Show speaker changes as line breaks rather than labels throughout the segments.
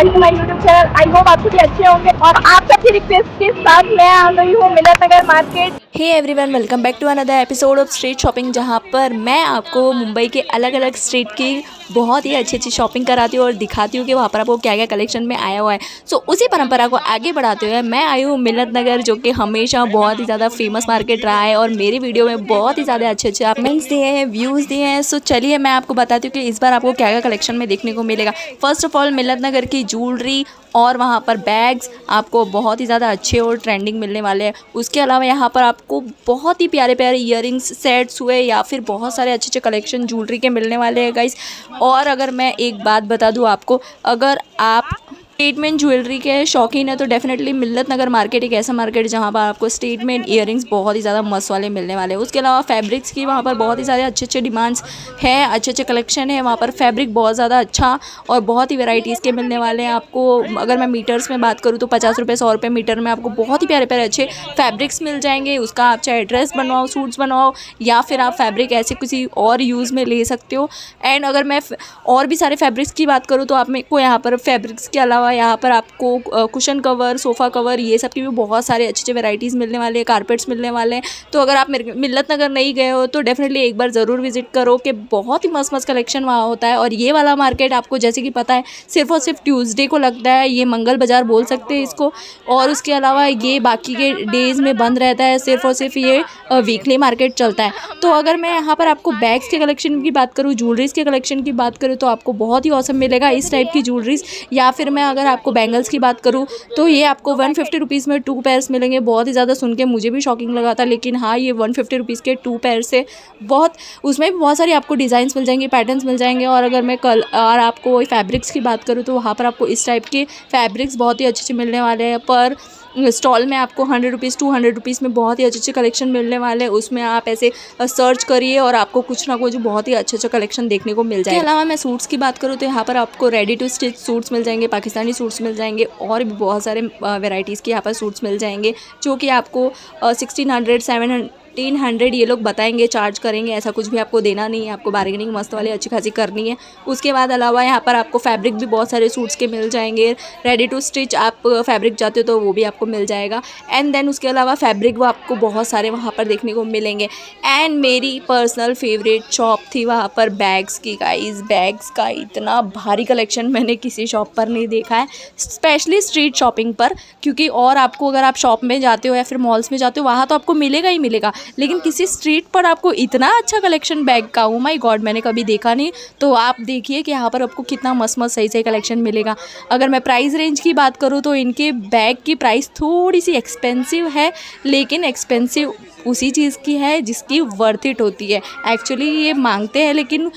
Back to my YouTube channel. I hope आप सभी अच्छे होंगे और आप सबकी रिक्वेस्ट के साथ मैं आ गई हूँ Millat Nagar market.
Hey everyone, welcome back to another episode of street shopping, जहाँ पर मैं आपको मुंबई के अलग अलग स्ट्रीट की बहुत ही अच्छी अच्छी शॉपिंग कराती हूँ और दिखाती हूँ कि वहाँ पर आपको क्या क्या कलेक्शन में आया हुआ है। सो उसी परंपरा को आगे बढ़ाते हुए मैं आई हूँ मिलत नगर, जो कि हमेशा बहुत ही ज़्यादा फेमस मार्केट रहा है और मेरी वीडियो में बहुत ही ज़्यादा अच्छे अच्छे कमेंट्स दिए हैं, व्यूज़ दिए हैं। सो चलिए मैं आपको बताती हूँ कि इस बार आपको क्या क्या कलेक्शन में देखने को मिलेगा। फर्स्ट ऑफ ऑल, मिलत नगर की ज्वेलरी और वहाँ पर बैग्स आपको बहुत ही ज़्यादा अच्छे और ट्रेंडिंग मिलने वाले हैं। उसके अलावा यहाँ पर आपको बहुत ही प्यारे प्यारे इयरिंग्स सेट्स हुए या फिर बहुत सारे अच्छे अच्छे कलेक्शन ज्वेलरी के मिलने वाले हैं गाइस। और अगर मैं एक बात बता दूँ आपको, अगर आप स्टेटमेंट ज्वेलरी के शौकीन है तो डेफिनेटली मिल्लत नगर मार्केट एक ऐसा मार्केट है जहाँ पर आपको स्टेटमेंट इयरिंग्स बहुत ही ज़्यादा मस्त वाले मिलने वाले हैं। उसके अलावा फैब्रिक्स की वहाँ पर बहुत ही सारे अच्छे अच्छे डिमांड्स है, अच्छे अच्छे कलेक्शन है। वहाँ पर फैब्रिक बहुत ज़्यादा अच्छा और बहुत ही वेराइटीज़ के मिलने वाले हैं आपको। अगर मैं मीटर्स में बात करूँ तो 50 रुपये 100 रुपये मीटर में आपको बहुत ही प्यारे प्यारे अच्छे फैब्रिक्स मिल जाएंगे। उसका आप चाहे ड्रेस बनवाओ, सूट्स बनवाओ, या फिर आप फैब्रिक ऐसे किसी और यूज़ में ले सकते हो। एंड अगर मैं और भी सारे फैब्रिक्स की बात करूँ तो आप मेरे को यहाँ पर फैब्रिक्स के अलावा यहाँ पर आपको कुशन कवर, सोफ़ा कवर, ये सब की भी बहुत सारे अच्छे अच्छे वैराइटीज़ मिलने वाले हैं, कारपेट्स मिलने वाले हैं। तो अगर आप मिल्लत नगर नहीं गए हो तो डेफिनेटली एक बार ज़रूर विजिट करो कि बहुत ही मस्त मस्त कलेक्शन वहाँ होता है। और ये वाला मार्केट आपको जैसे कि पता है सिर्फ और सिर्फ ट्यूसडे को लगता है, ये मंगल बाज़ार बोल सकते हैं इसको। और उसके अलावा ये बाकी के डेज़ में बंद रहता है, सिर्फ और सिर्फ ये वीकली मार्केट चलता है। तो अगर मैं यहाँ पर आपको बैग्स के कलेक्शन की बात करूँ, ज्वेलरीज़ के कलेक्शन की बात करूँ तो आपको बहुत ही औसम मिलेगा इस टाइप की ज्वेलरीज़। या फिर मैं अगर आपको बैंगल्स की बात करूँ तो ये आपको 150 रुपीज़ में 2 पेयर्स मिलेंगे। बहुत ही ज़्यादा सुन के मुझे भी शॉकिंग लगा था, लेकिन हाँ, ये 150 रुपीज़ के 2 पेयर से बहुत, उसमें भी बहुत सारी आपको डिज़ाइंस मिल जाएंगे, पैटर्न्स मिल जाएंगे। और अगर मैं कल और आपको फैब्रिक्स की बात करूँ तो वहाँ पर आपको इस टाइप के फैब्रिक्स बहुत ही अच्छे अच्छे मिलने वाले हैं। पर स्टॉल में आपको 100 रुपीज़ 200 रुपीज़ में बहुत ही अच्छे अच्छे कलेक्शन मिलने वाले हैं। उसमें आप ऐसे सर्च करिए और आपको कुछ ना कुछ बहुत ही अच्छे अच्छे कलेक्शन देखने को मिल जाएगा। इसके अलावा मैं सूट्स की बात करूँ तो यहाँ पर आपको रेडी टू स्टिच सूट्स मिल जाएंगे, पाकिस्तानी सूट्स मिल जाएंगे और भी बहुत सारे वेराइटीज़ के यहाँ पर सूट्स मिल जाएंगे, जो कि आपको 1600 1700 ये लोग बताएंगे, चार्ज करेंगे। ऐसा कुछ भी आपको देना नहीं है, आपको बार्गेनिंग मस्त वाली अच्छी खासी करनी है। उसके बाद अलावा यहाँ पर आपको फैब्रिक भी बहुत सारे सूट्स के मिल जाएंगे। रेडी टू स्टिच आप फैब्रिक चाहते हो तो वो भी आपको मिल जाएगा। एंड देन उसके अलावा फैब्रिक वो आपको बहुत सारे वहाँ पर देखने को मिलेंगे। एंड मेरी पर्सनल फेवरेट शॉप थी वहाँ पर बैग्स की गाइस। बैग्स का इतना भारी कलेक्शन मैंने किसी शॉप पर नहीं देखा है, स्पेशली स्ट्रीट शॉपिंग पर। क्योंकि और आपको अगर आप शॉप में जाते हो या फिर मॉल्स में जाते हो वहाँ तो आपको मिलेगा ही मिलेगा, लेकिन किसी स्ट्रीट पर आपको इतना अच्छा कलेक्शन बैग का, ओ माय गॉड, मैंने कभी देखा नहीं। तो आप देखिए कि यहाँ पर आपको कितना मस्त मस्त सही सही कलेक्शन मिलेगा। अगर मैं प्राइस रेंज की बात करूँ तो इनके बैग की प्राइस थोड़ी सी एक्सपेंसिव है, लेकिन एक्सपेंसिव उसी चीज़ की है जिसकी वर्थ इट होती है। एक्चुअली ये मांगते हैं, लेकिन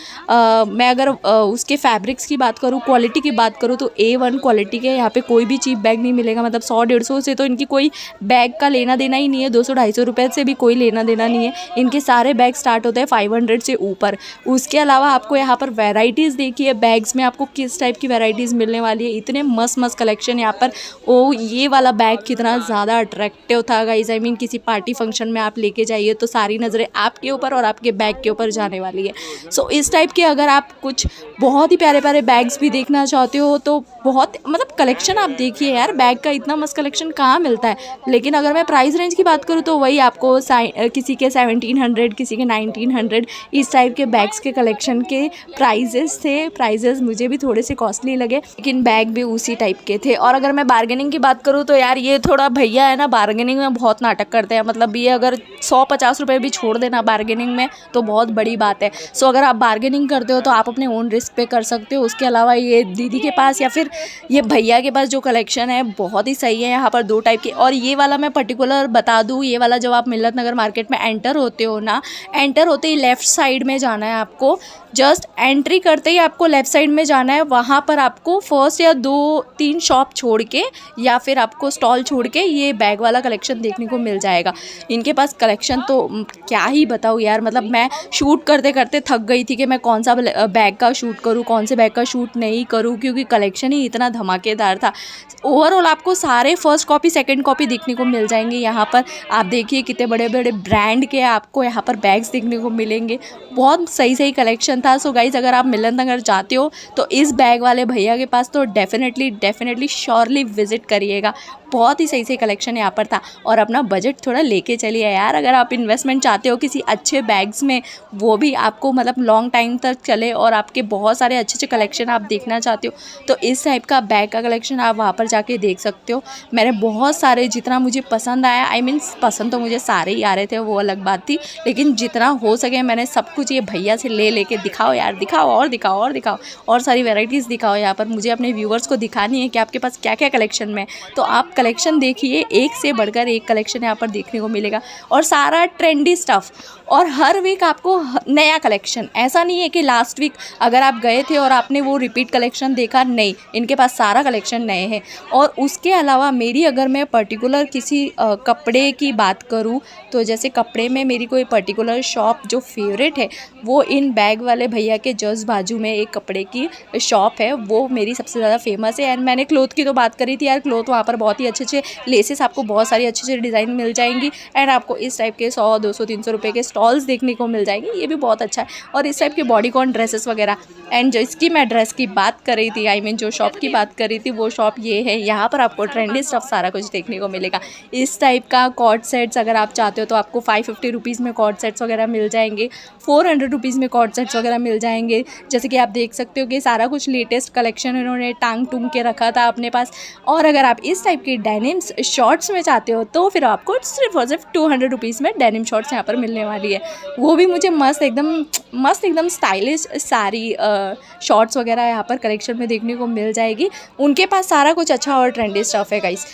मैं अगर उसके फैब्रिक्स की बात करूँ, क्वालिटी की बात करूँ तो A1 क्वालिटी के यहाँ पे कोई भी चीप बैग नहीं मिलेगा। मतलब 100-150 से तो इनकी कोई बैग का लेना देना ही नहीं है, 200-250 रुपये से भी कोई लेना देना नहीं है। इनके सारे बैग स्टार्ट होते हैं 500 से ऊपर। उसके अलावा आपको यहाँ पर वेराइटीज़ देखिए बैग्स में, आपको किस टाइप की वेराइटीज़ मिलने वाली है। इतने मस्त मस्त कलेक्शन यहाँ पर। ओ, ये वाला बैग कितना ज़्यादा अट्रैक्टिव था गाइस। आई मीन किसी पार्टी फंक्शन में आप लेके जाइए तो सारी नज़रें आपके ऊपर और आपके बैग के ऊपर जाने वाली है। सो इस टाइप के अगर आप कुछ बहुत ही प्यारे प्यारे बैग्स भी देखना चाहते हो तो बहुत, मतलब कलेक्शन आप देखिए यार, बैग का इतना मस्त कलेक्शन कहाँ मिलता है। लेकिन अगर मैं प्राइस रेंज की बात करूँ तो वही आपको किसी के 1700, किसी के 1900, इस टाइप के बैग्स के कलेक्शन के प्राइजेस थे। प्राइजेस मुझे भी थोड़े से कॉस्टली लगे, लेकिन बैग भी उसी टाइप के थे। और अगर मैं बार्गेनिंग की बात करूँ तो यार ये थोड़ा भैया है ना, बार्गेनिंग में बहुत नाटक करते हैं। मतलब ये अगर 100-50 रुपये भी छोड़ देना बार्गेनिंग में तो बहुत बड़ी बात है। सो अगर आप बार्गेनिंग करते हो तो आप अपने ओन रिस्क पे कर सकते हो। उसके अलावा ये दीदी के पास या फिर ये भैया के पास जो कलेक्शन है बहुत ही सही है। यहाँ पर 2 टाइप के, और ये वाला मैं पर्टिकुलर बता दूँ, ये वाला जब आप मिल्लत नगर मार्केट में एंटर होते हो ना, एंटर होते ही लेफ़्ट साइड में जाना है आपको। जस्ट एंट्री करते ही आपको लेफ़्ट साइड में जाना है। वहाँ पर आपको फर्स्ट या 2-3 शॉप छोड़ के या फिर आपको स्टॉल छोड़ के ये बैग वाला कलेक्शन देखने को मिल जाएगा। इनके पास पास कलेक्शन तो क्या ही बताऊँ यार, मतलब मैं शूट करते करते थक गई थी कि मैं कौन सा बैग का शूट करूँ, कौन से बैग का शूट नहीं करूँ, क्योंकि कलेक्शन ही इतना धमाकेदार था। ओवरऑल आपको सारे फर्स्ट कॉपी सेकंड कॉपी देखने को मिल जाएंगे यहाँ पर। आप देखिए कितने बड़े बड़े ब्रांड के आपको यहाँ पर बैग्स देखने को मिलेंगे। बहुत सही सही कलेक्शन था। सो गाइज, अगर आप मिलन नगर जाते हो तो इस बैग वाले भैया के पास तो डेफिनेटली श्योरली विजिट करिएगा। बहुत ही सही सही कलेक्शन यहाँ पर था। और अपना बजट थोड़ा लेके चलिए यार, अगर आप इन्वेस्टमेंट चाहते हो किसी अच्छे बैग्स में, वो भी आपको मतलब लॉन्ग टाइम तक चले और आपके बहुत सारे अच्छे अच्छे कलेक्शन आप देखना चाहते हो, तो इस टाइप का बैग का कलेक्शन आप वहाँ पर जाके देख सकते हो। मैंने बहुत सारे, जितना मुझे पसंद आया, आई मीन पसंद तो मुझे सारे ही आ रहे थे, वो अलग बात थी, लेकिन जितना हो सके मैंने सब कुछ ये भैया से ले लेके दिखाओ यार, दिखाओ और दिखाओ और दिखाओ और सारी वेराइटीज़ दिखाओ। यहाँ पर मुझे अपने व्यूवर्स को दिखानी है कि आपके पास क्या क्या कलेक्शन में, तो आप कलेक्शन देखिए, एक से बढ़कर एक कलेक्शन यहाँ पर देखने को मिलेगा और सारा ट्रेंडी स्टफ़। और हर वीक आपको नया कलेक्शन, ऐसा नहीं है कि लास्ट वीक अगर आप गए थे और आपने वो रिपीट कलेक्शन देखा, नहीं, इनके पास सारा कलेक्शन नए हैं। और उसके अलावा मेरी, अगर मैं पर्टिकुलर किसी कपड़े की बात करूँ, तो जैसे कपड़े में मेरी कोई पर्टिकुलर शॉप जो फेवरेट है, वो इन बैग वाले भैया के जस्ट बाजू में एक कपड़े की शॉप है, वो मेरी सबसे ज़्यादा फेमस है। एंड मैंने क्लोथ की तो बात करी थी यार, क्लोथ वहाँ पर बहुत ही अच्छे अच्छे लेसेस, आपको बहुत सारी अच्छी अच्छी डिज़ाइन मिल जाएंगी। एंड आपको इस टाइप के 100, 200, 300 रुपये के स्टॉल्स देखने को मिल जाएंगे, ये भी बहुत अच्छा है। और इस टाइप के बॉडीकॉन ड्रेसेस वगैरह। एंड जो इसकी मैं ड्रेस की बात कर रही थी, आई मीन जो शॉप की बात कर रही थी, वो शॉप ये है। यहाँ पर आपको ट्रेंडी स्टफ सारा कुछ देखने को मिलेगा। इस टाइप का कॉर्ड सेट्स अगर आप चाहते हो तो आपको 550 रुपीज़ में कॉर्ड सेट्स वगैरह मिल जाएंगे, 400 रुपीज़ में कॉर्ड सेट्स वगैरह मिल जाएंगे। जैसे कि आप देख सकते हो कि सारा कुछ लेटेस्ट कलेक्शन इन्होंने टांग टूंग के रखा था अपने पास। और अगर आप इस टाइप की डेनिम्स शॉर्ट्स में चाहते हो तो फिर आपको सिर्फ और सिर्फ 200 रुपीज़ में डेनिम शॉर्ट्स यहाँ पर मिलने वाली है। वो भी मुझे मस्त एकदम स्टाइलिश सारी शॉर्ट्स वगैरह यहाँ पर कलेक्शन में देखने को मिल जाएगी। उनके पास सारा कुछ अच्छा और ट्रेंडी स्टफ़ है गाइस।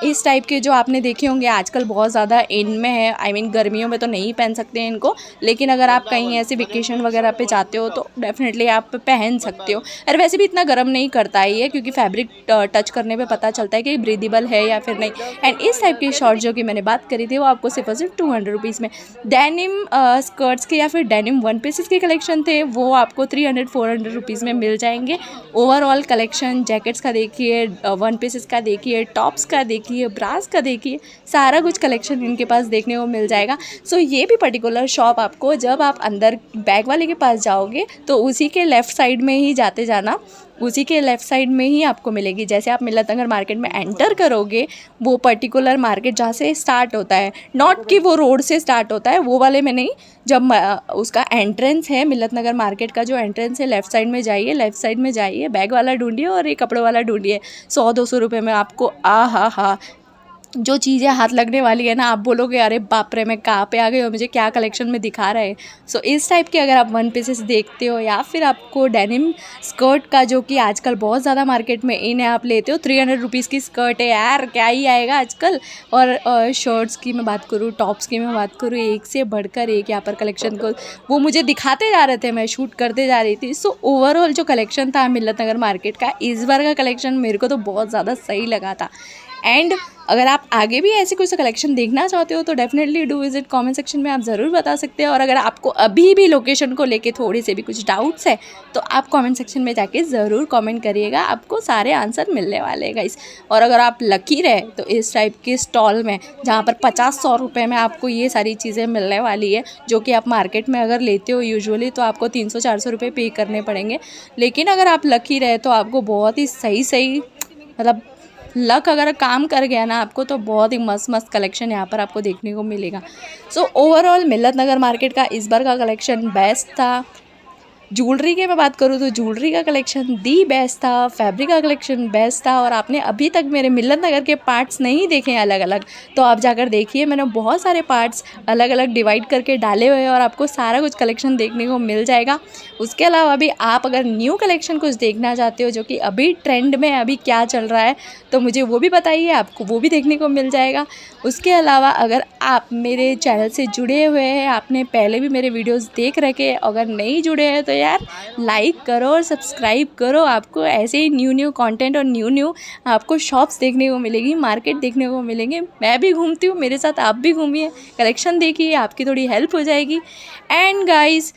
इस टाइप के जो आपने देखे होंगे आजकल बहुत ज़्यादा इन में है, आई मीन गर्मियों में तो नहीं पहन सकते हैं इनको, लेकिन अगर आप कहीं ऐसे वेकेशन वगैरह पे जाते हो तो डेफिनेटली आप पहन सकते हो। और वैसे भी इतना गर्म नहीं करता है ये, क्योंकि फैब्रिक टच करने पे पता चलता है कि ब्रीदेबल है या फिर नहीं। एंड इस टाइप की शॉर्ट जो कि मैंने बात करी थी, वो आपको सिर्फ और सिर्फ 200 रुपीज़ में। डेनिम स्कर्ट्स के या फिर डेनिम वन पीसेस के कलेक्शन थे, वो आपको 300-400 रुपीज़ में मिल जाएंगे। ओवरऑल कलेक्शन जैकेट्स का देखिए, वन पीसेस का देखिए, टॉप्स का देखिए, ब्रास का देखिए, सारा कुछ कलेक्शन इनके पास देखने को मिल जाएगा। सो ये भी पर्टिकुलर शॉप आपको, जब आप अंदर बैग वाले के पास जाओगे तो उसी के लेफ़्ट साइड में ही जाते जाना, उसी के लेफ़्ट साइड में ही आपको मिलेगी। जैसे आप मिलत नगर मार्केट में एंटर करोगे, वो पर्टिकुलर मार्केट जहाँ से स्टार्ट होता है, नॉट कि वो रोड से स्टार्ट होता है, वो वाले में नहीं, जब उसका एंट्रेंस है, मिलत नगर मार्केट का जो एंट्रेंस है, लेफ़्ट साइड में जाइए, लेफ़्ट साइड में जाइए, बैग वाला ढूंढिए और एक कपड़ों वाला ढूंढिए। 100-200 रुपये में आपको हा जो चीज़ें हाथ लगने वाली है ना, आप बोलोगे अरे बाप रे, मैं कहाँ पे आ गई और मुझे क्या कलेक्शन में दिखा रहे हैं। सो इस टाइप के अगर आप वन पीसेस देखते हो, या फिर आपको डेनिम स्कर्ट का, जो कि आजकल बहुत ज़्यादा मार्केट में इन है, आप लेते हो 300 रुपीज़ की स्कर्ट है यार, क्या ही आएगा आजकल। और शर्ट्स की मैं बात करूँ, टॉप्स की मैं बात करूँ, एक से बढ़कर एक यहाँ पर कलेक्शन को वो मुझे दिखाते जा रहे थे, मैं शूट करते जा रही थी। सो ओवरऑल जो कलेक्शन था मिलत नगर मार्केट का, इस बार का कलेक्शन मेरे को तो बहुत ज़्यादा सही लगा था। एंड अगर आप आगे भी ऐसे कुछ कलेक्शन देखना चाहते हो तो definitely do visit, comment section में आप ज़रूर बता सकते हैं। और अगर आपको अभी भी लोकेशन को लेके थोड़े से भी कुछ डाउट्स है तो आप कमेंट सेक्शन में जाके ज़रूर कमेंट करिएगा, आपको सारे आंसर मिलने वाले हैं गाइस। और अगर आप लकी रहे तो इस टाइप के स्टॉल में, जहाँ पर 50-100 रुपये में आपको ये सारी चीज़ें मिलने वाली है, जो कि आप मार्केट में अगर लेते हो यूजुअली तो आपको 300-400 रुपये पे करने पड़ेंगे, लेकिन अगर आप लकी रहे तो आपको बहुत ही सही मतलब लक अगर काम कर गया ना आपको, तो बहुत ही मस्त कलेक्शन यहाँ पर आपको देखने को मिलेगा। सो ओवरऑल मिलत नगर मार्केट का इस बार का कलेक्शन बेस्ट था। ज्वेलरी की मैं बात करूँ तो ज्वेलरी का कलेक्शन दी बेस्ट था, फैब्रिक का कलेक्शन बेस्ट था। और आपने अभी तक मेरे मिलत नगर के पार्ट्स नहीं देखे हैं अलग अलग, तो आप जाकर देखिए, मैंने बहुत सारे पार्ट्स अलग अलग डिवाइड करके डाले हुए हैं और आपको सारा कुछ कलेक्शन देखने को मिल जाएगा। उसके अलावा भी आप अगर न्यू कलेक्शन कुछ देखना चाहते हो, जो कि अभी ट्रेंड में अभी क्या चल रहा है, तो मुझे वो भी बताइए, आपको वो भी देखने को मिल जाएगा। उसके अलावा अगर आप मेरे चैनल से जुड़े हुए हैं, आपने पहले भी मेरे वीडियोज़ देख रखे, अगर नहीं जुड़े हैं तो यार लाइक करो और सब्सक्राइब करो। आपको ऐसे ही न्यू कंटेंट और न्यू आपको शॉप्स देखने को मिलेगी, मार्केट देखने को मिलेंगे। मैं भी घूमती हूँ, मेरे साथ आप भी घूमिए, कलेक्शन देखिए, आपकी थोड़ी हेल्प हो जाएगी। एंड गाइस,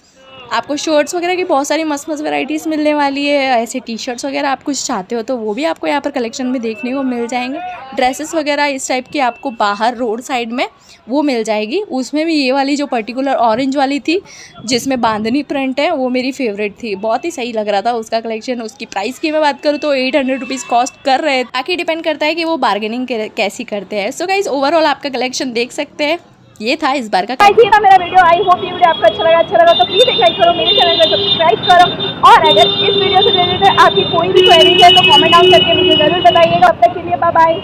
आपको शर्ट्स वगैरह की बहुत सारी मस्त वैराइटीज़ मिलने वाली है। ऐसे टी शर्ट्स वगैरह आप कुछ चाहते हो तो वो भी आपको यहाँ पर कलेक्शन में देखने को मिल जाएंगे। ड्रेसेस वगैरह इस टाइप की आपको बाहर रोड साइड में वो मिल जाएगी। उसमें भी ये वाली जो पर्टिकुलर ऑरेंज वाली थी जिसमें बांधनी प्रिंट है, वो मेरी फेवरेट थी। बहुत ही सही लग रहा था उसका कलेक्शन। उसकी प्राइस की मैं बात करूँ तो 800 रुपीज़ कॉस्ट कर रहे हैं। बाकी डिपेंड करता है कि वो बार्गेनिंग कैसी करते हैं। सो गाइज, ओवरऑल आपका कलेक्शन देख सकते हैं। ये था इस बार का।
ये था मेरा वीडियो। आई होप ये वीडियो आपको अच्छा लगा तो प्लीज एक लाइक करो, मेरे चैनल को सब्सक्राइब करो। और अगर इस वीडियो से रिलेटेड आपकी कोई भी क्वेरीज है तो कमेंट डाउन करके मुझे जरूर बताइएगा। अब तक के लिए बाय बाय।